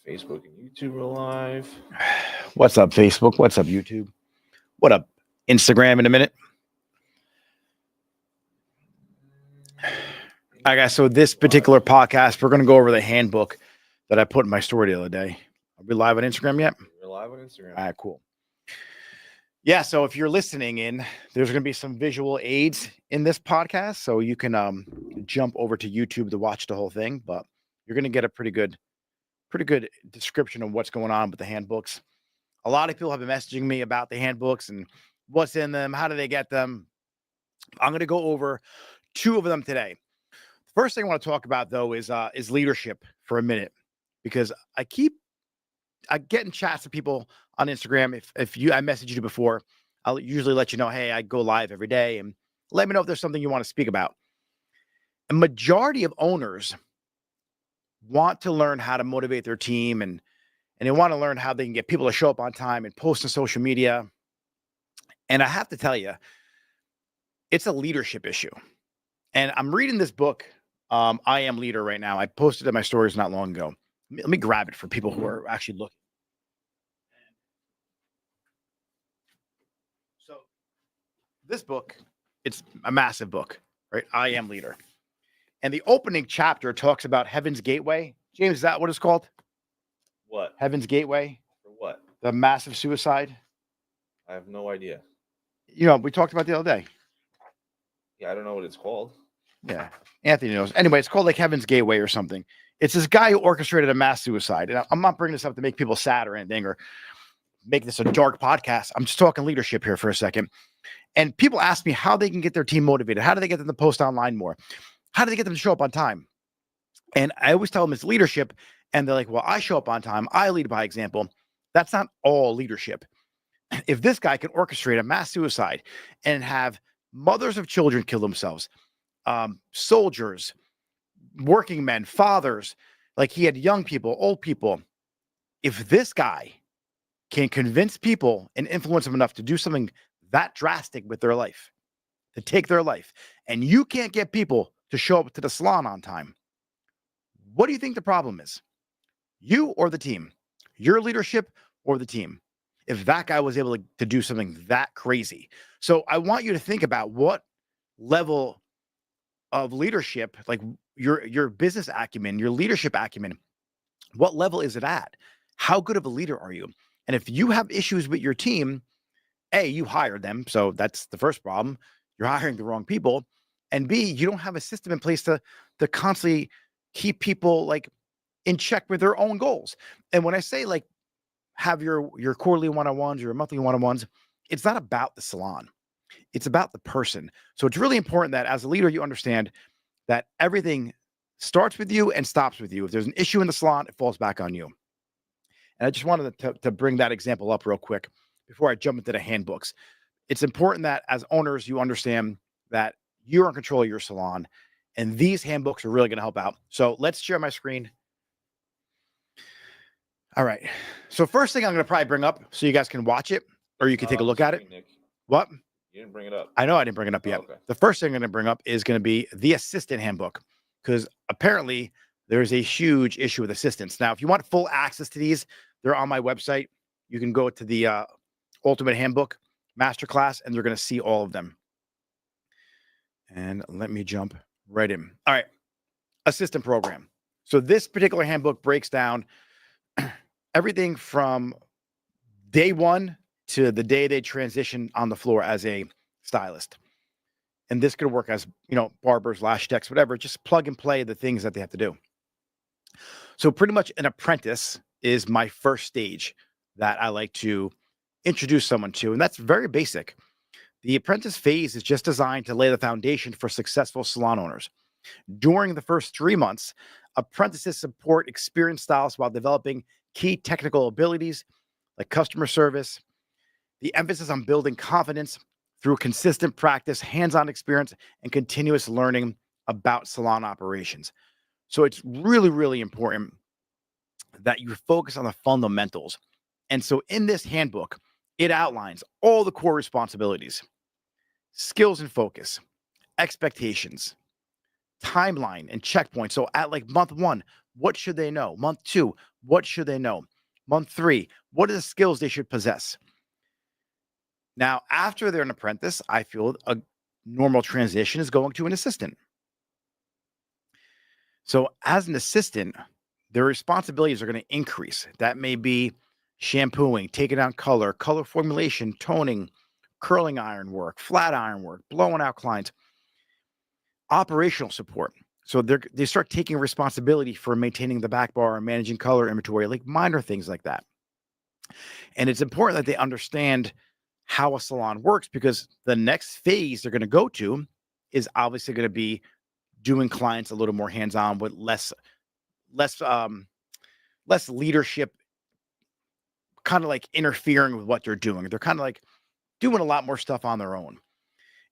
Facebook and YouTube are live. What's up, Facebook? What's up, YouTube? What up, Instagram in a minute? I guess so. This particular podcast, we're going to go over the handbook that I put in my story the other day. Are we live on Instagram yet? We're live on Instagram. All right, cool. Yeah, so if you're listening in, there's going to be some visual aids in this podcast, so you can jump over to YouTube to watch the whole thing. But you're going to get a pretty good description of what's going on with the handbooks. A lot of people have been messaging me about the handbooks and what's in them, how do they get them. I'm going to go over two of them today. First thing I want to talk about, though, is leadership for a minute, because I get in chats with people on Instagram. If I messaged you before, I'll usually let you know, hey, I go live every day, and let me know if there's something you want to speak about. A majority of owners want to learn how to motivate their team, and they want to learn how they can get people to show up on time and post on social media. And I have to tell you, it's a leadership issue. And I'm reading this book, I Am Leader, right now. I posted it in my stories not long ago. Let me grab it for people who are actually looking. So this book, it's a massive book, right? I Am Leader. And the opening chapter talks about Heaven's Gateway. James, is that what it's called? What? Heaven's Gateway? For what? The massive suicide? I have no idea. You know, we talked about the other day. Yeah, I don't know what it's called. Yeah, Anthony knows. Anyway, it's called like Heaven's Gateway or something. It's this guy who orchestrated a mass suicide. And I'm not bringing this up to make people sad or anything or make this a dark podcast. I'm just talking leadership here for a second. And people ask me how they can get their team motivated. How do they get them to post online more? How do they get them to show up on time? And I always tell them it's leadership. And they're like, well, I show up on time. I lead by example. That's not all leadership. If this guy can orchestrate a mass suicide and have mothers of children kill themselves, soldiers, working men, fathers, like he had young people, old people. If this guy can convince people and influence them enough to do something that drastic with their life, to take their life, and you can't get people to show up to the salon on time, what do you think the problem is? You or the team? Your leadership or the team? If that guy was able to do something that crazy. So I want you to think about what level of leadership, like your business acumen, your leadership acumen, what level is it at? How good of a leader are you? And if you have issues with your team, A, you hired them. So that's the first problem. You're hiring the wrong people. And B, you don't have a system in place to constantly keep people like in check with their own goals. And when I say like have your quarterly one-on-ones, your monthly one-on-ones, it's not about the salon. It's about the person. So it's really important that as a leader, you understand that everything starts with you and stops with you. If there's an issue in the salon, it falls back on you. And I just wanted to bring that example up real quick before I jump into the handbooks. It's important that as owners, you understand that you're in control of your salon, and these handbooks are really going to help out. So let's share my screen. All right. So first thing I'm going to probably bring up so you guys can watch it or you can take a look at it. Nick. What? You didn't bring it up. I know I didn't bring it up yet. Okay. The first thing I'm going to bring up is going to be the assistant handbook, because apparently there's a huge issue with assistants. Now, if you want full access to these, they're on my website. You can go to the Ultimate Handbook Masterclass, and they're going to see all of them. And let me jump right in. All right. Assistant program. So this particular handbook breaks down everything from day one to the day they transition on the floor as a stylist. And this could work as, barbers, lash techs, whatever, just plug and play the things that they have to do. So pretty much an apprentice is my first stage that I like to introduce someone to. And that's very basic. The apprentice phase is just designed to lay the foundation for successful salon owners. During the first 3 months, apprentices support experienced stylists while developing key technical abilities like customer service. The emphasis on building confidence through consistent practice, hands-on experience, and continuous learning about salon operations. So it's really, really important that you focus on the fundamentals. And so in this handbook, it outlines all the core responsibilities, skills and focus, expectations, timeline and checkpoints. So at like month 1, what should they know? Month 2, what should they know? Month 3, what are the skills they should possess? Now, after they're an apprentice, I feel a normal transition is going to an assistant. So, as an assistant, their responsibilities are going to increase. That may be shampooing, taking down color formulation, toning, curling iron work, flat iron work, blowing out clients, operational support. So they start taking responsibility for maintaining the back bar and managing color inventory, like minor things like that. And it's important that they understand how a salon works, because the next phase they're going to go to is obviously going to be doing clients a little more hands-on with less less leadership, kind of like interfering with what they're doing. They're kind of like doing a lot more stuff on their own.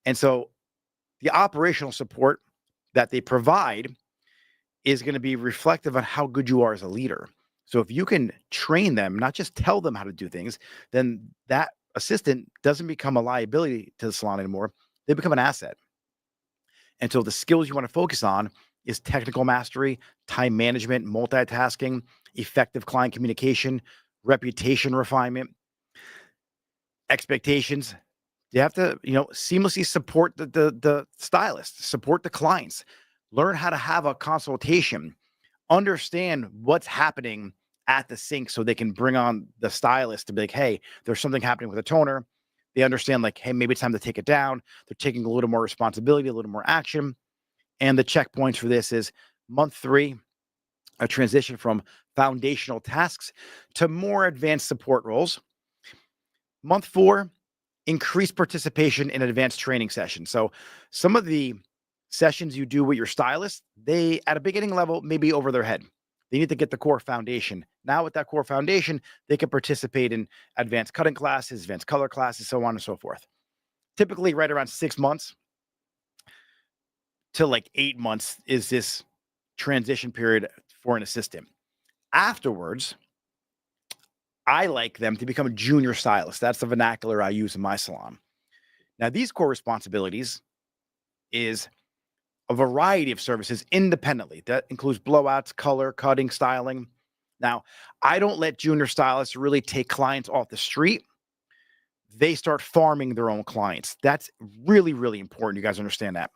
And so the operational support that they provide is going to be reflective on how good you are as a leader. So if you can train them, not just tell them how to do things, then that assistant doesn't become a liability to the salon anymore. They become an asset. And so the skills you want to focus on is technical mastery, time management, multitasking, effective client communication, reputation refinement, expectations. You have to, seamlessly support the stylist, support the clients, learn how to have a consultation, understand what's happening at the sink so they can bring on the stylist to be like, hey, there's something happening with the toner. They understand, like, hey, maybe it's time to take it down. They're taking a little more responsibility, a little more action. And the checkpoints for this is month 3, a transition from foundational tasks to more advanced support roles. Month 4, increase participation in advanced training sessions. So some of the sessions you do with your stylist, they at a beginning level may be over their head. They need to get the core foundation. Now with that core foundation, they can participate in advanced cutting classes, advanced color classes, so on and so forth. Typically right around 6 months to like 8 months is this transition period for an assistant. Afterwards, I like them to become a junior stylist. That's the vernacular I use in my salon. Now, these core responsibilities is a variety of services independently. That includes blowouts, color, cutting, styling. Now, I don't let junior stylists really take clients off the street. They start farming their own clients. That's really, really important. You guys understand that.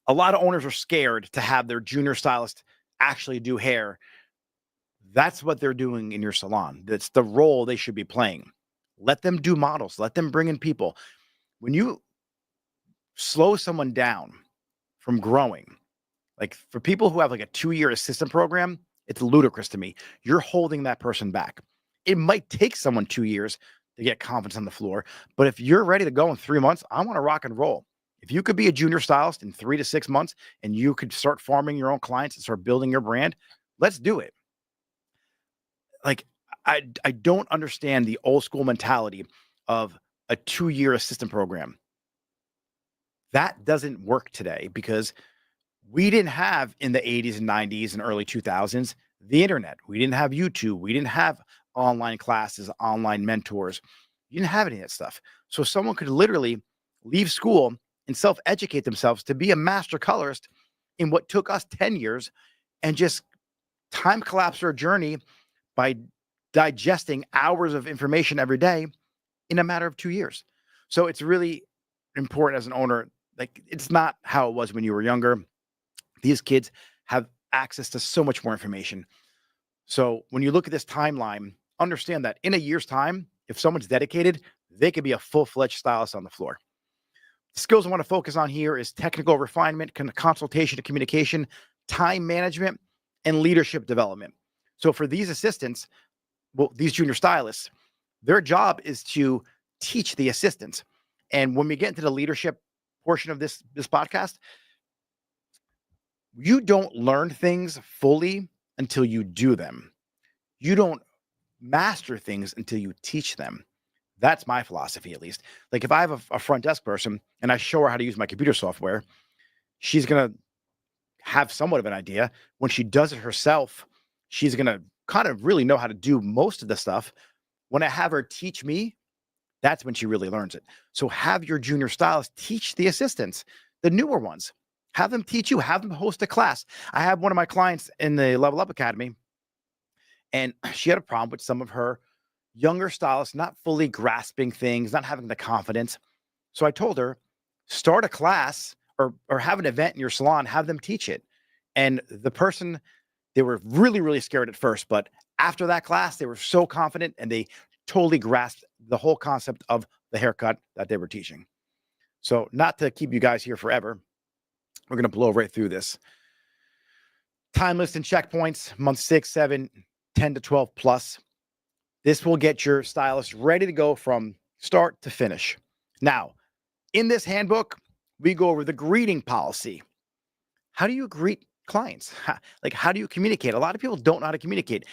A lot of owners are scared to have their junior stylist actually do hair. That's what they're doing in your salon. That's the role they should be playing. Let them do models. Let them bring in people. When you slow someone down from growing, like for people who have like a 2-year assistant program, it's ludicrous to me. You're holding that person back. It might take someone 2 years to get confidence on the floor, but if you're ready to go in 3 months, I want to rock and roll. If you could be a junior stylist in 3 to 6 months and you could start farming your own clients and start building your brand, let's do it. Like, I don't understand the old school mentality of a 2-year assistant program. That doesn't work today because we didn't have in the 80s and 90s and early 2000s the internet. We didn't have YouTube. We didn't have online classes, online mentors. You didn't have any of that stuff. So someone could literally leave school and self-educate themselves to be a master colorist in what took us 10 years and just time collapse their journey by digesting hours of information every day in a matter of 2 years. So it's really important as an owner. Like, it's not how it was when you were younger. These kids have access to so much more information. So when you look at this timeline, understand that in a year's time, if someone's dedicated, they could be a full-fledged stylist on the floor. The skills I want to focus on here is technical refinement, consultation and communication, time management, and leadership development. So for these assistants, well, these junior stylists, their job is to teach the assistants. And when we get into the leadership portion of this podcast, you don't learn things fully until you do them. You don't master things until you teach them. That's my philosophy, at least. Like, if I have a front desk person and I show her how to use my computer software, she's going to have somewhat of an idea. When she does it herself, she's going to kind of really know how to do most of the stuff. When I have her teach me, that's when she really learns it. So have your junior stylist teach the assistants, the newer ones, Have them teach you, have them host a class. I have one of my clients in the Level Up Academy, and she had a problem with some of her younger stylists not fully grasping things, not having the confidence. So I told her, start a class or have an event in your salon, have them teach it. And the person, they were really, really scared at first, but after that class, they were so confident and they totally grasped the whole concept of the haircut that they were teaching. So, not to keep you guys here forever, we're going to blow right through this. Time list and checkpoints, month 6, 7, 10 to 12 plus. This will get your stylist ready to go from start to finish. Now, in this handbook, we go over the greeting policy. How do you greet clients? How do you communicate? A lot of people don't know how to communicate.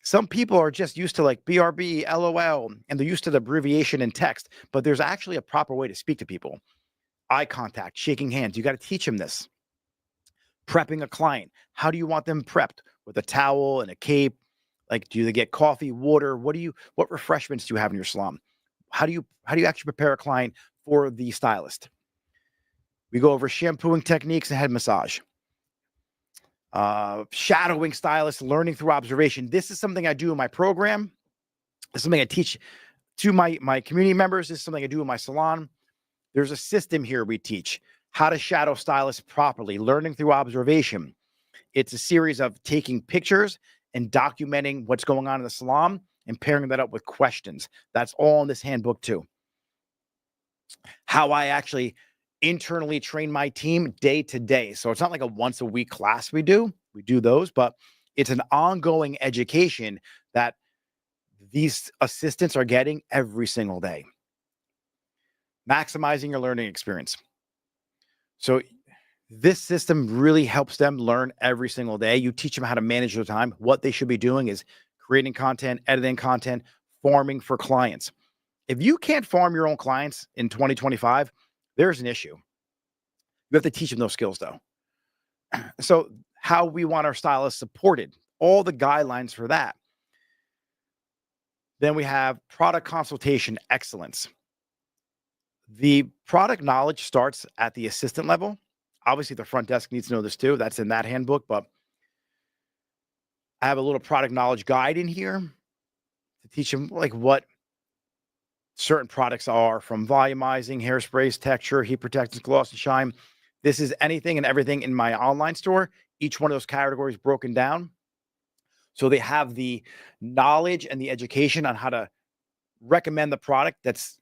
Some people are just used to like BRB, LOL, and they're used to the abbreviation in text, but there's actually a proper way to speak to people. Eye contact, shaking hands. You got to teach them this. Prepping a client. How do you want them prepped? With a towel and a cape? Like, do they get coffee, water? What refreshments do you have in your salon? How do you actually prepare a client for the stylist? We go over shampooing techniques and head massage. Shadowing stylists, learning through observation. This is something I do in my program. This is something I teach to my community members. This is something I do in my salon. There's a system here we teach how to shadow stylists properly, learning through observation. It's a series of taking pictures and documenting what's going on in the salon and pairing that up with questions. That's all in this handbook too. How I actually internally train my team day to day. So it's not like a once a week class we do those, but it's an ongoing education that these assistants are getting every single day. Maximizing your learning experience. So this system really helps them learn every single day. You teach them how to manage their time. What they should be doing is creating content, editing content, farming for clients. If you can't farm your own clients in 2025, there's an issue. You have to teach them those skills, though. So, how we want our stylists supported, all the guidelines for that. Then we have product consultation excellence. The product knowledge starts at the assistant level. Obviously, the front desk needs to know this too. That's in that handbook, but I have a little product knowledge guide in here to teach them like what certain products are, from volumizing, hairsprays, texture, heat protectants, gloss and shine. This is anything and everything in my online store. Each one of those categories broken down. So they have the knowledge and the education on how to recommend the product that's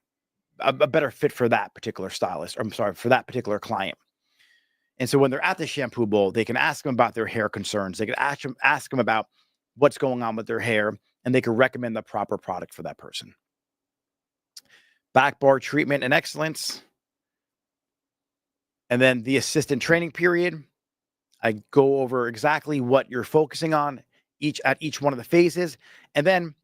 a better fit for that particular stylist, or I'm sorry, for that particular client. And so when they're at the shampoo bowl, they can ask them about their hair concerns. They can ask them about what's going on with their hair, and they can recommend the proper product for that person. Back bar treatment and excellence. And then the assistant training period. I go over exactly what you're focusing on at each one of the phases. And then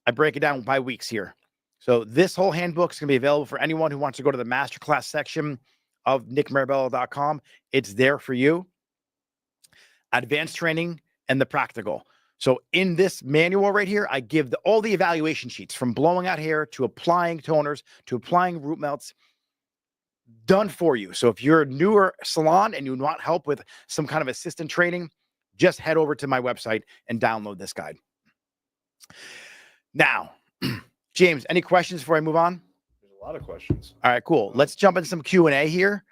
I break it down by weeks here. So this whole handbook is going to be available for anyone who wants to go to the masterclass section of nickmarabello.com. It's there for you. Advanced training and the practical. So in this manual right here, I give all the evaluation sheets, from blowing out hair to applying toners to applying root melts, done for you. So if you're a newer salon and you want help with some kind of assistant training, just head over to my website and download this guide. Now, James, any questions before I move on? There's a lot of questions. All right, cool. Let's jump into some Q&A here.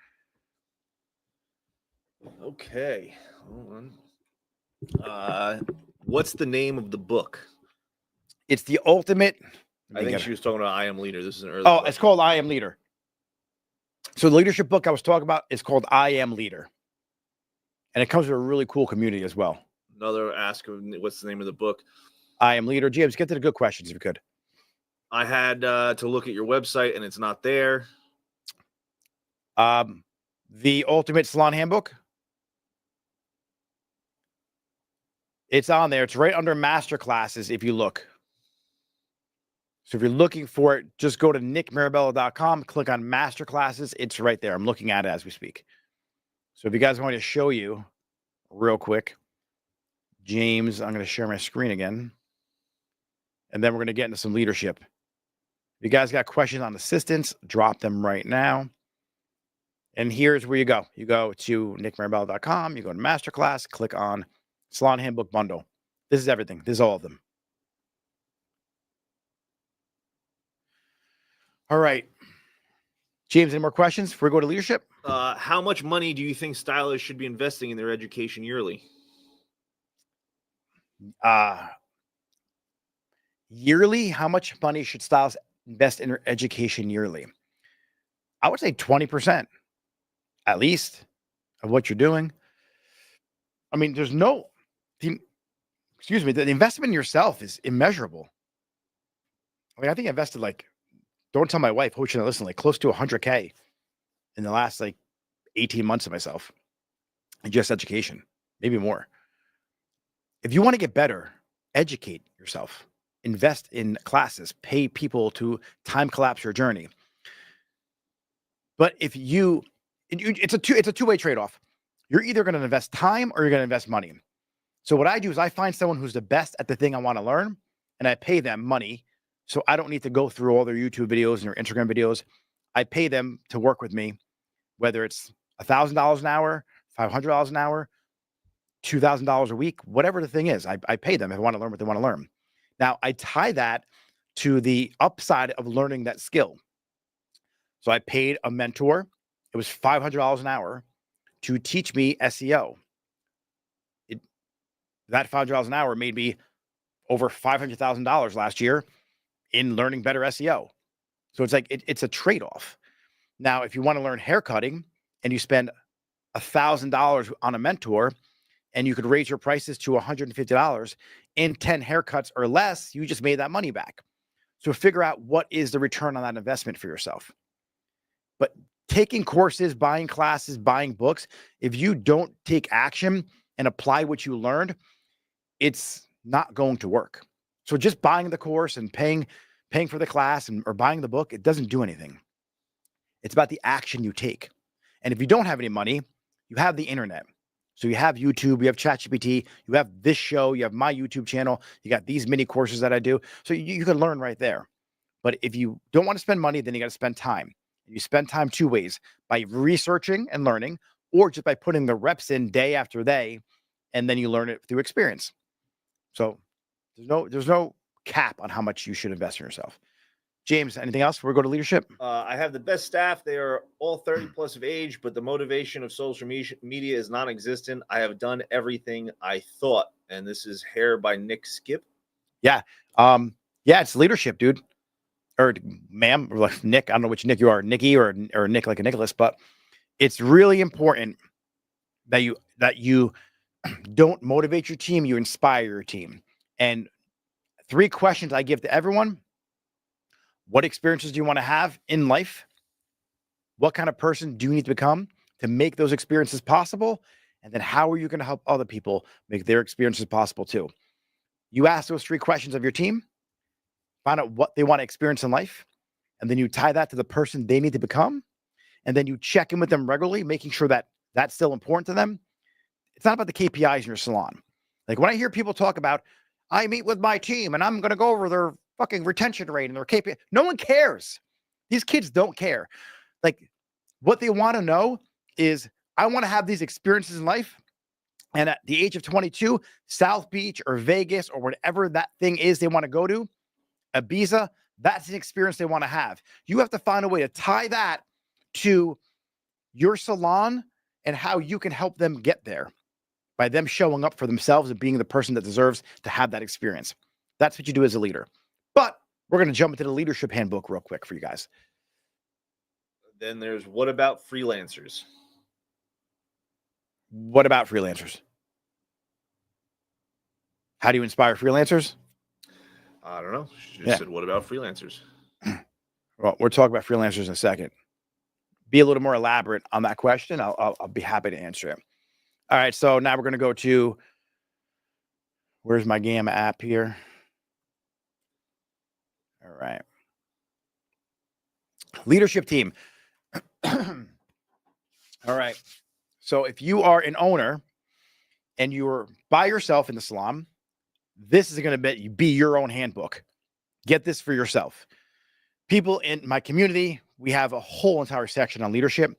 Okay. Hold on. What's the name of the book? It's the ultimate. I think she was talking about I Am Leader. This is an early. Oh, it's called I Am Leader. So the leadership book I was talking about is called I Am Leader. And it comes with a really cool community as well. Another ask, what's the name of the book? I Am Leader. James, get to the good questions if you could. I had to look at your website and it's not there. The Ultimate Salon Handbook. It's on there. It's right under Master Classes if you look. So if you're looking for it, just go to nickmarabello.com, click on Master Classes. It's right there. I'm looking at it as we speak. So if you guys want me to show you real quick, James, I'm going to share my screen again. And then we're going to get into some leadership. If you guys got questions on assistants, drop them right now. And here's where you go. You go to nickmarabella.com, you go to Masterclass, click on Salon Handbook Bundle. This is everything. This is all of them. All right. James, any more questions before we go to leadership? How much money do you think stylists should be investing in their education yearly? Yearly, how much money should stylists invest in their education yearly? I would say 20% at least of what you're doing. I mean, the investment in yourself is immeasurable. I mean, I think I invested don't tell my wife, hope she doesn't listen, close to 100K in the last 18 months of myself in just education, maybe more. If you want to get better, educate yourself, invest in classes, pay people to time collapse your journey. But if it's a two-way trade-off. You're either going to invest time or you're going to invest money. So what I do is I find someone who's the best at the thing I want to learn, and I pay them money. So I don't need to go through all their YouTube videos and their Instagram videos. I pay them to work with me, whether it's $1,000 an hour, $500 an hour, $2,000 a week, whatever the thing is. I pay them if I want to learn what they want to learn. Now, I tie that to the upside of learning that skill. So I paid a mentor. It was $500 an hour to teach me SEO. That $500 an hour made me over $500,000 last year in learning better SEO. So it's it's a trade-off. Now, if you want to learn haircutting and you spend $1,000 on a mentor and you could raise your prices to $150 in 10 haircuts or less, you just made that money back. So figure out what is the return on that investment for yourself. But taking courses, buying classes, buying books, if you don't take action and apply what you learned, it's not going to work. So just buying the course and paying for the class or buying the book, it doesn't do anything. It's about the action you take. And if you don't have any money, you have the internet. So you have YouTube, you have ChatGPT, you have this show, you have my YouTube channel, you got these mini courses that I do. So you can learn right there. But if you don't want to spend money, then you got to spend time. You spend time two ways: by researching and learning, or just by putting the reps in day after day, and then you learn it through experience. So there's no cap on how much you should invest in yourself. James, anything else before we go to leadership? I have the best staff. They are all 30 plus of age, but the motivation of social media is non-existent. I have done everything I thought. And this is Hair by Nick Skip. Yeah. It's leadership, dude. Or ma'am, or like Nick. I don't know which Nick you are, Nikki or Nick like a Nicholas, but it's really important that you don't motivate your team, you inspire your team. And 3 questions I give to everyone: what experiences do you want to have in life? What kind of person do you need to become to make those experiences possible? And then how are you going to help other people make their experiences possible too? You ask those 3 questions of your team, find out what they want to experience in life, and then you tie that to the person they need to become. And then you check in with them regularly, making sure that that's still important to them. It's not about the KPIs in your salon. Like when I hear people talk about, I meet with my team and I'm going to go over their fucking retention rate and their KPI. No one cares. These kids don't care. Like what they want to know is, I want to have these experiences in life. And at the age of 22, South Beach or Vegas or whatever that thing is they want to go to, Ibiza, that's an experience they want to have. You have to find a way to tie that to your salon and how you can help them get there by them showing up for themselves and being the person that deserves to have that experience. That's what you do as a leader. But we're going to jump into the leadership handbook real quick for you guys. Then there's what about freelancers? What about freelancers? How do you inspire freelancers? I don't know. She just said, what about freelancers? Well, we're talking about freelancers in a second. Be a little more elaborate on that question. I'll be happy to answer it. All right. So now we're going to go to, where's my Gamma app here? All right. Leadership team. All right. So if you are an owner and you're by yourself in the salon, this is going to be your own handbook. Get this for yourself. People in my community, we have a whole entire section on leadership.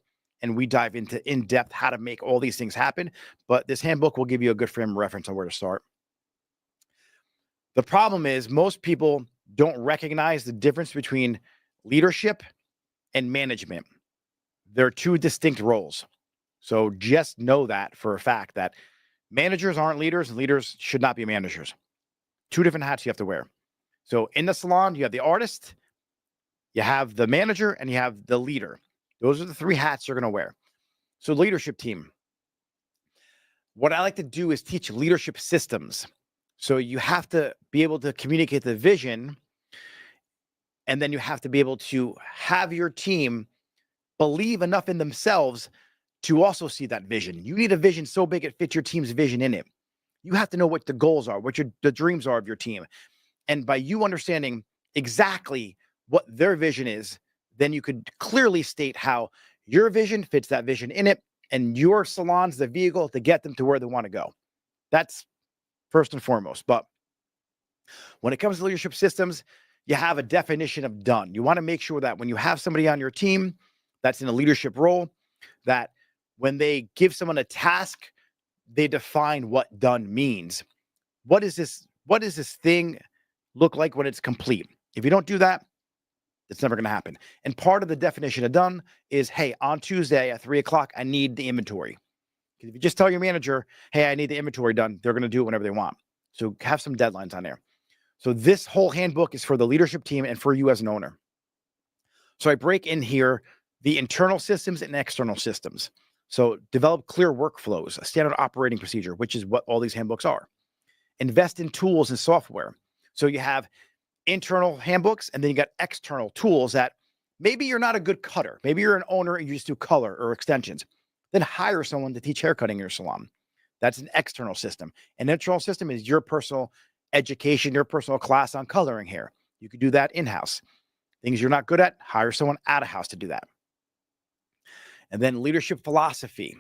and we dive into in depth how to make all these things happen. But this handbook will give you a good frame of reference on where to start. The problem is most people don't recognize the difference between leadership and management. They're two distinct roles. So just know that for a fact that managers aren't leaders and leaders should not be managers. Two different hats you have to wear. So in the salon, you have the artist, you have the manager, and you have the leader. Those are the three hats you're going to wear. So leadership team. What I like to do is teach leadership systems. So you have to be able to communicate the vision, and then you have to be able to have your team believe enough in themselves to also see that vision. You need a vision so big it fits your team's vision in it. You have to know what the goals are, what the dreams are of your team. And by you understanding exactly what their vision is, then you could clearly state how your vision fits that vision in it, and your salon's the vehicle to get them to where they want to go. That's first and foremost. But when it comes to leadership systems, you have a definition of done. You want to make sure that when you have somebody on your team that's in a leadership role, that when they give someone a task, they define what done means. What is this thing look like when it's complete? If you don't do that, it's never going to happen. And part of the definition of done is, hey, on Tuesday at 3:00, I need the inventory. Because if you just tell your manager, hey, I need the inventory done, they're going to do it whenever they want. So have some deadlines on there. So this whole handbook is for the leadership team and for you as an owner. So I break in here the internal systems and external systems. So develop clear workflows, a standard operating procedure, which is what all these handbooks are. Invest in tools and software. So you have internal handbooks, and then you got external tools that maybe you're not a good cutter. Maybe you're an owner and you just do color or extensions. Then hire someone to teach haircutting in your salon. That's an external system. An internal system is your personal education, your personal class on coloring hair. You could do that in-house. Things you're not good at, hire someone out of house to do that. And then leadership philosophy,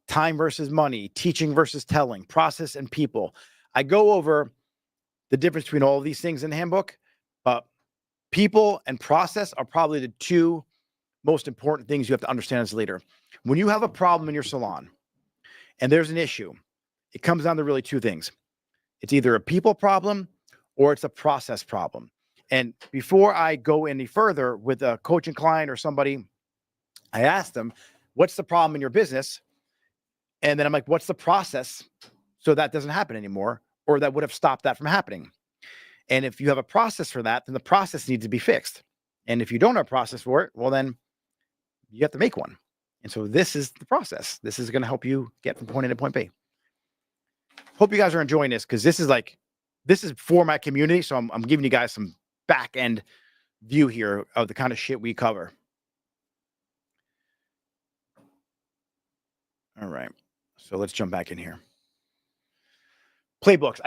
time versus money, teaching versus telling, process and people. I go over the difference between all of these things in the handbook, but people and process are probably the two most important things you have to understand as a leader. When you have a problem in your salon and there's an issue, it comes down to really two things. It's either a people problem or it's a process problem. And before I go any further with a coaching client or somebody, I ask them, what's the problem in your business? And then I'm like, what's the process so that doesn't happen anymore, or that would have stopped that from happening? And if you have a process for that, then the process needs to be fixed. And if you don't have a process for it, well, then you have to make one. And so this is the process. This is going to help you get from point A to point B. Hope you guys are enjoying this, because this is for my community. So I'm giving you guys some back end view here of the kind of shit we cover. All right. So let's jump back in here. Playbooks.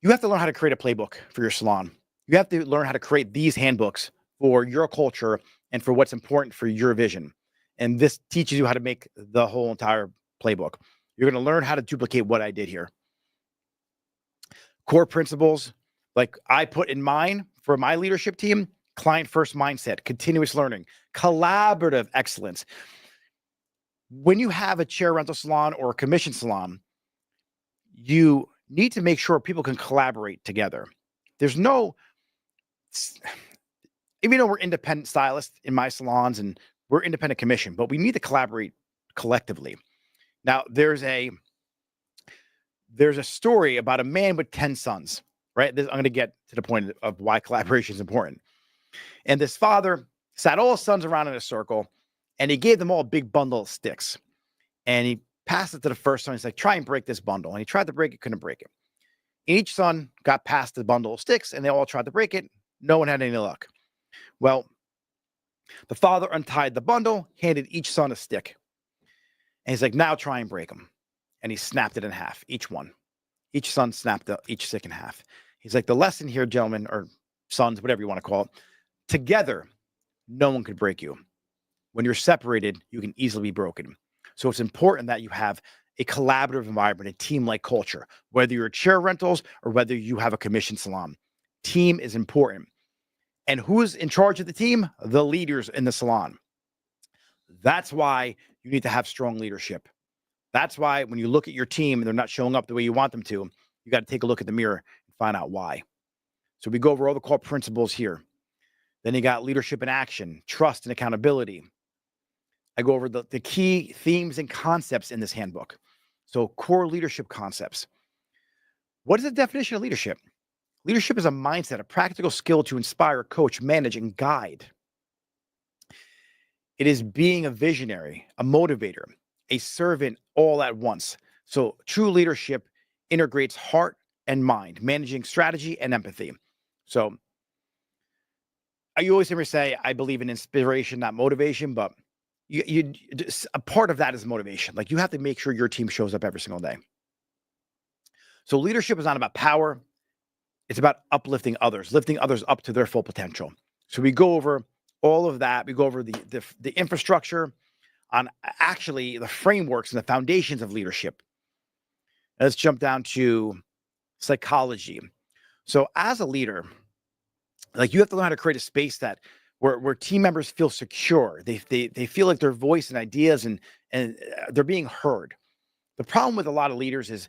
You have to learn how to create a playbook for your salon. You have to learn how to create these handbooks for your culture and for what's important for your vision. And this teaches you how to make the whole entire playbook. You're going to learn how to duplicate what I did here. Core principles, like I put in mine for my leadership team: client first mindset, continuous learning, collaborative excellence. When you have a chair rental salon or a commission salon, you need to make sure people can collaborate together. Even though we're independent stylists in my salons and we're independent commission, but we need to collaborate collectively. Now, there's a story about a man with 10 sons, right? I'm going to get to the point of why collaboration is important. And this father sat all his sons around in a circle, and he gave them all a big bundle of sticks. And he passed it to the first son. He's like, try and break this bundle. And he tried to break it, couldn't break it. Each son got past the bundle of sticks, and they all tried to break it. No one had any luck. Well, the father untied the bundle, handed each son a stick. And he's like, now try and break them. And he snapped it in half, each one. Each son snapped each stick in half. He's like, the lesson here, gentlemen, or sons, whatever you want to call it, together, no one could break you. When you're separated, you can easily be broken. So it's important that you have a collaborative environment, a team-like culture, whether you're chair rentals or whether you have a commission salon. Team is important. And who's in charge of the team? The leaders in the salon. That's why you need to have strong leadership. That's why when you look at your team and they're not showing up the way you want them to, you got to take a look at the mirror and find out why. So we go over all the core principles here. Then you got leadership in action, trust and accountability. I go over the key themes and concepts in this handbook. So core leadership concepts. What is the definition of leadership? Leadership is a mindset, a practical skill to inspire, coach, manage, and guide. It is being a visionary, a motivator, a servant all at once. So true leadership integrates heart and mind, managing strategy and empathy. So you always hear me say, I believe in inspiration, not motivation, but a part of that is motivation. Like you have to make sure your team shows up every single day. So leadership is not about power. It's about uplifting others, lifting others up to their full potential. So we go over all of that. We go over the infrastructure on actually the frameworks and the foundations of leadership. Let's jump down to psychology. So as a leader, like you have to learn how to create a space that where team members feel secure. They feel like their voice and ideas and they're being heard. The problem with a lot of leaders is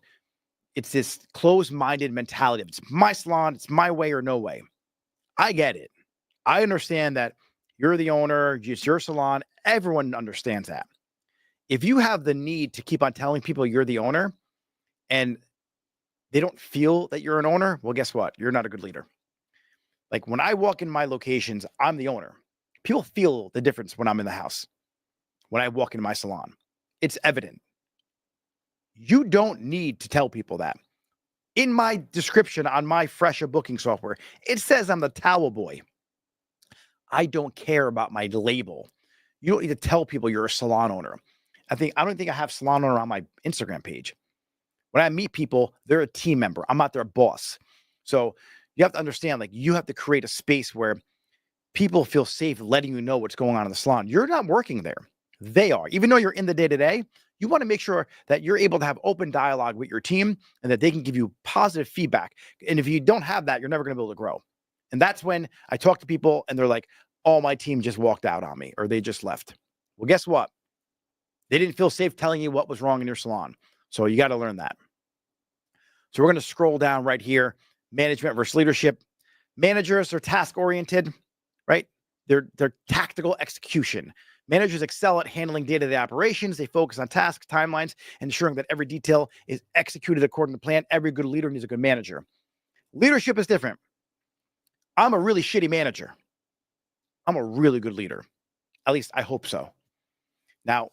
it's this closed-minded mentality. It's my salon, it's my way or no way. I get it. I understand that you're the owner, it's your salon. Everyone understands that. If you have the need to keep on telling people you're the owner and they don't feel that you're an owner, well, guess what? You're not a good leader. Like when I walk in my locations, I'm the owner. People feel the difference when I'm in the house. When I walk into my salon, it's evident. You don't need to tell people that. In my description on my Fresha booking software, it says I'm the towel boy. I don't care about my label. You don't need to tell people you're a salon owner. I don't think I have salon owner on my Instagram page. When I meet people, they're a team member. I'm not their boss. So you have to understand, like you have to create a space where people feel safe letting you know what's going on in the salon. You're not working there. They are. Even though you're in the day-to-day, you want to make sure that you're able to have open dialogue with your team and that they can give you positive feedback. And if you don't have that, you're never going to be able to grow. And that's when I talk to people and they're like, oh, my team just walked out on me or they just left. Well, guess what? They didn't feel safe telling you what was wrong in your salon. So you got to learn that. So we're going to scroll down right here. Management versus leadership. Managers are task-oriented, right? They're tactical execution. Managers excel at handling day-to-day operations. They focus on tasks, timelines, ensuring that every detail is executed according to plan. Every good leader needs a good manager. Leadership is different. I'm a really shitty manager. I'm a really good leader. At least I hope so. Now,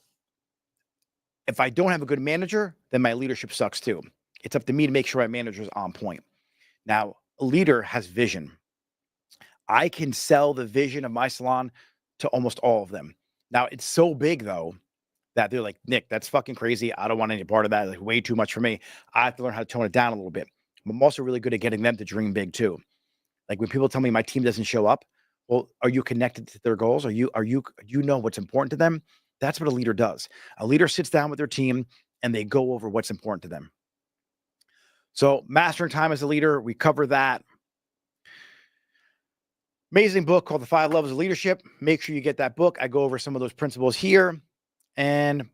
if I don't have a good manager, then my leadership sucks too. It's up to me to make sure my manager is on point. Now, a leader has vision. I can sell the vision of my salon to almost all of them. Now, it's so big, though, that they're like, Nick, that's fucking crazy. I don't want any part of that. Like, way too much for me. I have to learn how to tone it down a little bit. I'm also really good at getting them to dream big, too. Like, when people tell me my team doesn't show up, well, are you connected to their goals? Do you know what's important to them? That's what a leader does. A leader sits down with their team, and they go over what's important to them. So, mastering time as a leader, we cover that. Amazing book called The 5 Levels of Leadership. Make sure you get that book. I go over some of those principles here. And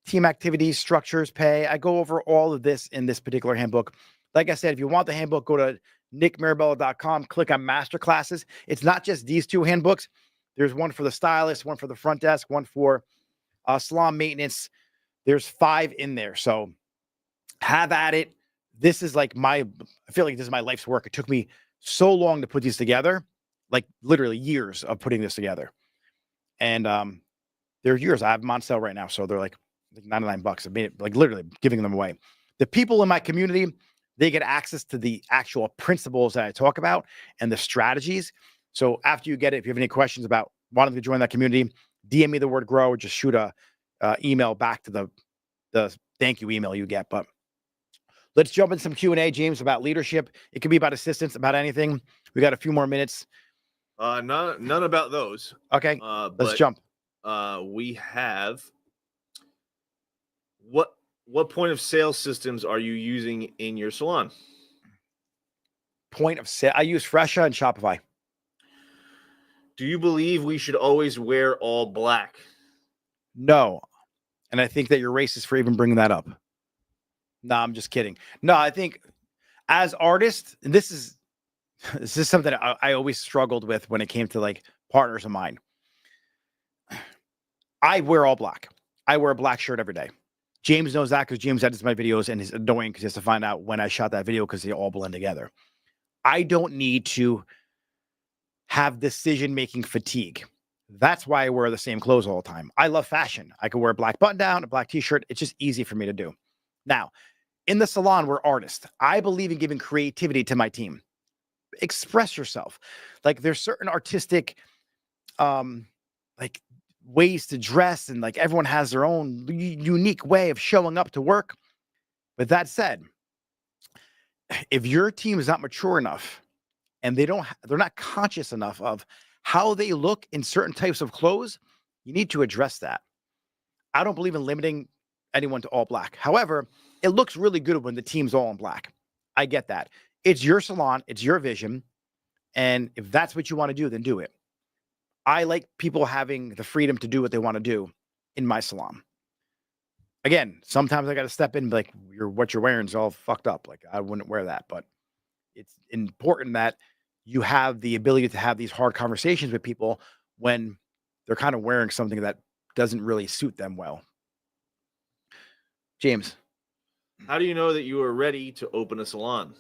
team activities, structures, pay. I go over all of this in this particular handbook. Like I said, if you want the handbook, go to nickmirabella.com, click on masterclasses. It's not just these two handbooks. There's one for the stylist, one for the front desk, one for salon maintenance. There's 5 in there. So have at it. This is like I feel like this is my life's work. It took me so long to put these together. Like literally years of putting this together. And they're years. I have them on sale right now. So they're like $99. I made it, like literally giving them away. The people in my community, they get access to the actual principles that I talk about and the strategies. So after you get it, if you have any questions about wanting to join that community, DM me the word grow or just shoot a email back to the thank you email you get. But let's jump in some Q&A, James, about leadership. It could be about assistance, about anything. We got a few more minutes. None about those. Okay, let's jump. We have what point of sale systems are you using in your salon? Point of sale. I use Fresha and Shopify. Do you believe we should always wear all black? No. And I think that you're racist for even bringing that up. No, I'm just kidding. No, I think as artists, and this is something that I always struggled with when it came to like partners of mine. I wear all black. I wear a black shirt every day. James knows that because James edits my videos and it's annoying because he has to find out when I shot that video because they all blend together. I don't need to have decision-making fatigue. That's why I wear the same clothes all the time. I love fashion. I can wear a black button down, a black t-shirt. It's just easy for me to do. Now, in the salon, we're artists. I believe in giving creativity to my team. Express yourself. Like there's certain artistic like ways to dress, and like everyone has their own unique way of showing up to work. With that said, if your team is not mature enough and they're not conscious enough of how they look in certain types of clothes, you need to address that. I don't believe in limiting anyone to all black. However, it looks really good when the team's all in black. I get that. It's your salon, it's your vision. And if that's what you want to do, then do it. I like people having the freedom to do what they want to do in my salon. Again, sometimes I got to step in, like what you're wearing is all fucked up. Like I wouldn't wear that, but it's important that you have the ability to have these hard conversations with people when they're kind of wearing something that doesn't really suit them well. James, how do you know that you are ready to open a salon?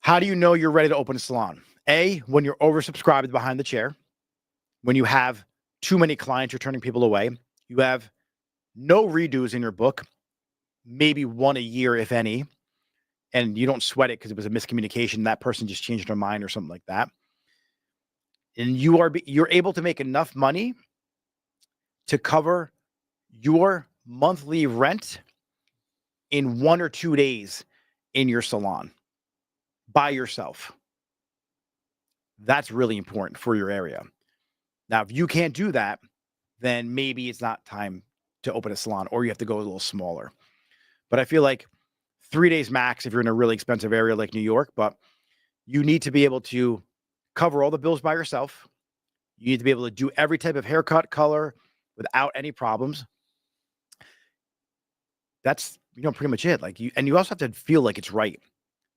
How do you know you're ready to open a salon? A, when you're oversubscribed behind the chair, when you have too many clients, you're turning people away, you have no redos in your book, maybe one a year, if any, and you don't sweat it because it was a miscommunication. That person just changed their mind or something like that. And you're able to make enough money to cover your monthly rent in 1 or 2 days in your salon by yourself. That's really important for your area. Now, if you can't do that, then maybe it's not time to open a salon, or you have to go a little smaller. But I feel like 3 days max if you're in a really expensive area like New York, but you need to be able to cover all the bills by yourself. You need to be able to do every type of haircut, color without any problems. That's, pretty much it. And you also have to feel like it's right.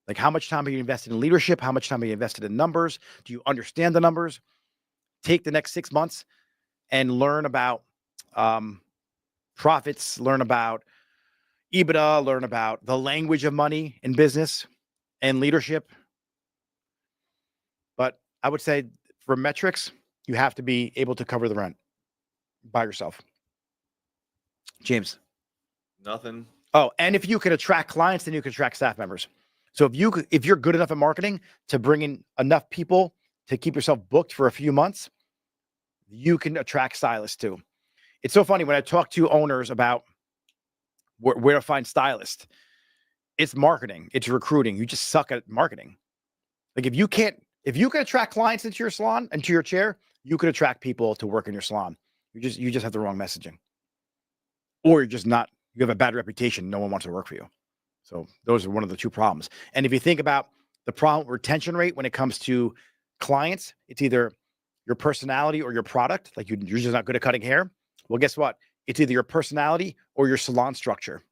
Like, how much time have you invested in leadership? How much time have you invested in numbers? Do you understand the numbers? Take the next 6 months and learn about profits, learn about EBITDA, learn about the language of money in business and leadership. But I would say for metrics, you have to be able to cover the rent by yourself. James. Nothing. Oh, and if you could attract clients, then you could attract staff members. So if you're good enough at marketing to bring in enough people to keep yourself booked for a few months, you can attract stylists too. It's so funny when I talk to owners about where to find stylists. It's marketing, it's recruiting. You just suck at marketing. Like if you can attract clients into your salon, into your chair, you could attract people to work in your salon. You just have the wrong messaging, or you have a bad reputation. No one wants to work for you. So those are one of the two problems. And if you think about the problem retention rate when it comes to clients, it's either your personality or your product. Like you're just not good at cutting hair. Well, guess what? It's either your personality or your salon structure.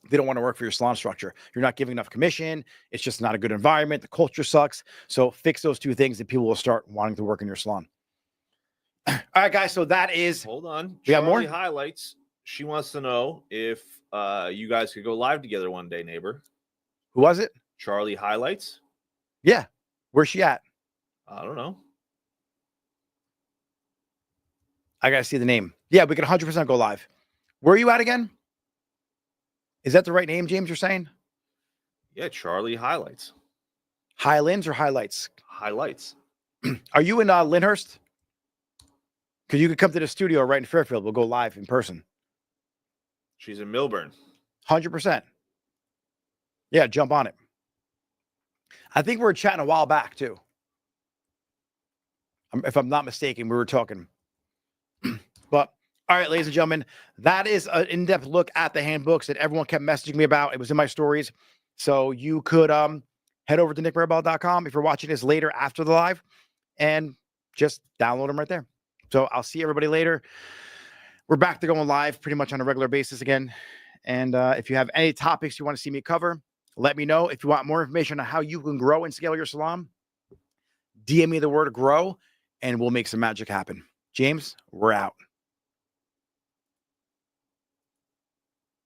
They don't want to work for your salon structure. You're not giving enough commission. It's just not a good environment. The culture sucks. So fix those two things and people will start wanting to work in your salon. All right, guys. So that is. Hold on. We got more highlights. She wants to know if you guys could go live together one day, neighbor. Who was it? Charlie Highlights. Yeah. Where's she at? I don't know. I got to see the name. Yeah, we can 100% go live. Where are you at again? Is that the right name, James, you're saying? Yeah, Charlie Highlights. Highlands or Highlights? Highlights. Are you in Lyndhurst? Because you could come to the studio right in Fairfield. We'll go live in person. She's in Milburn. 100%. Yeah, jump on it. I think we were chatting a while back, too. If I'm not mistaken, we were talking. But, all right, ladies and gentlemen, that is an in-depth look at the handbooks that everyone kept messaging me about. It was in my stories. So you could head over to nickmarabell.com if you're watching this later after the live and just download them right there. So I'll see everybody later. We're back to going live pretty much on a regular basis again. And if you have any topics you want to see me cover, let me know. If you want more information on how you can grow and scale your salon, DM me the word grow and we'll make some magic happen. James, we're out.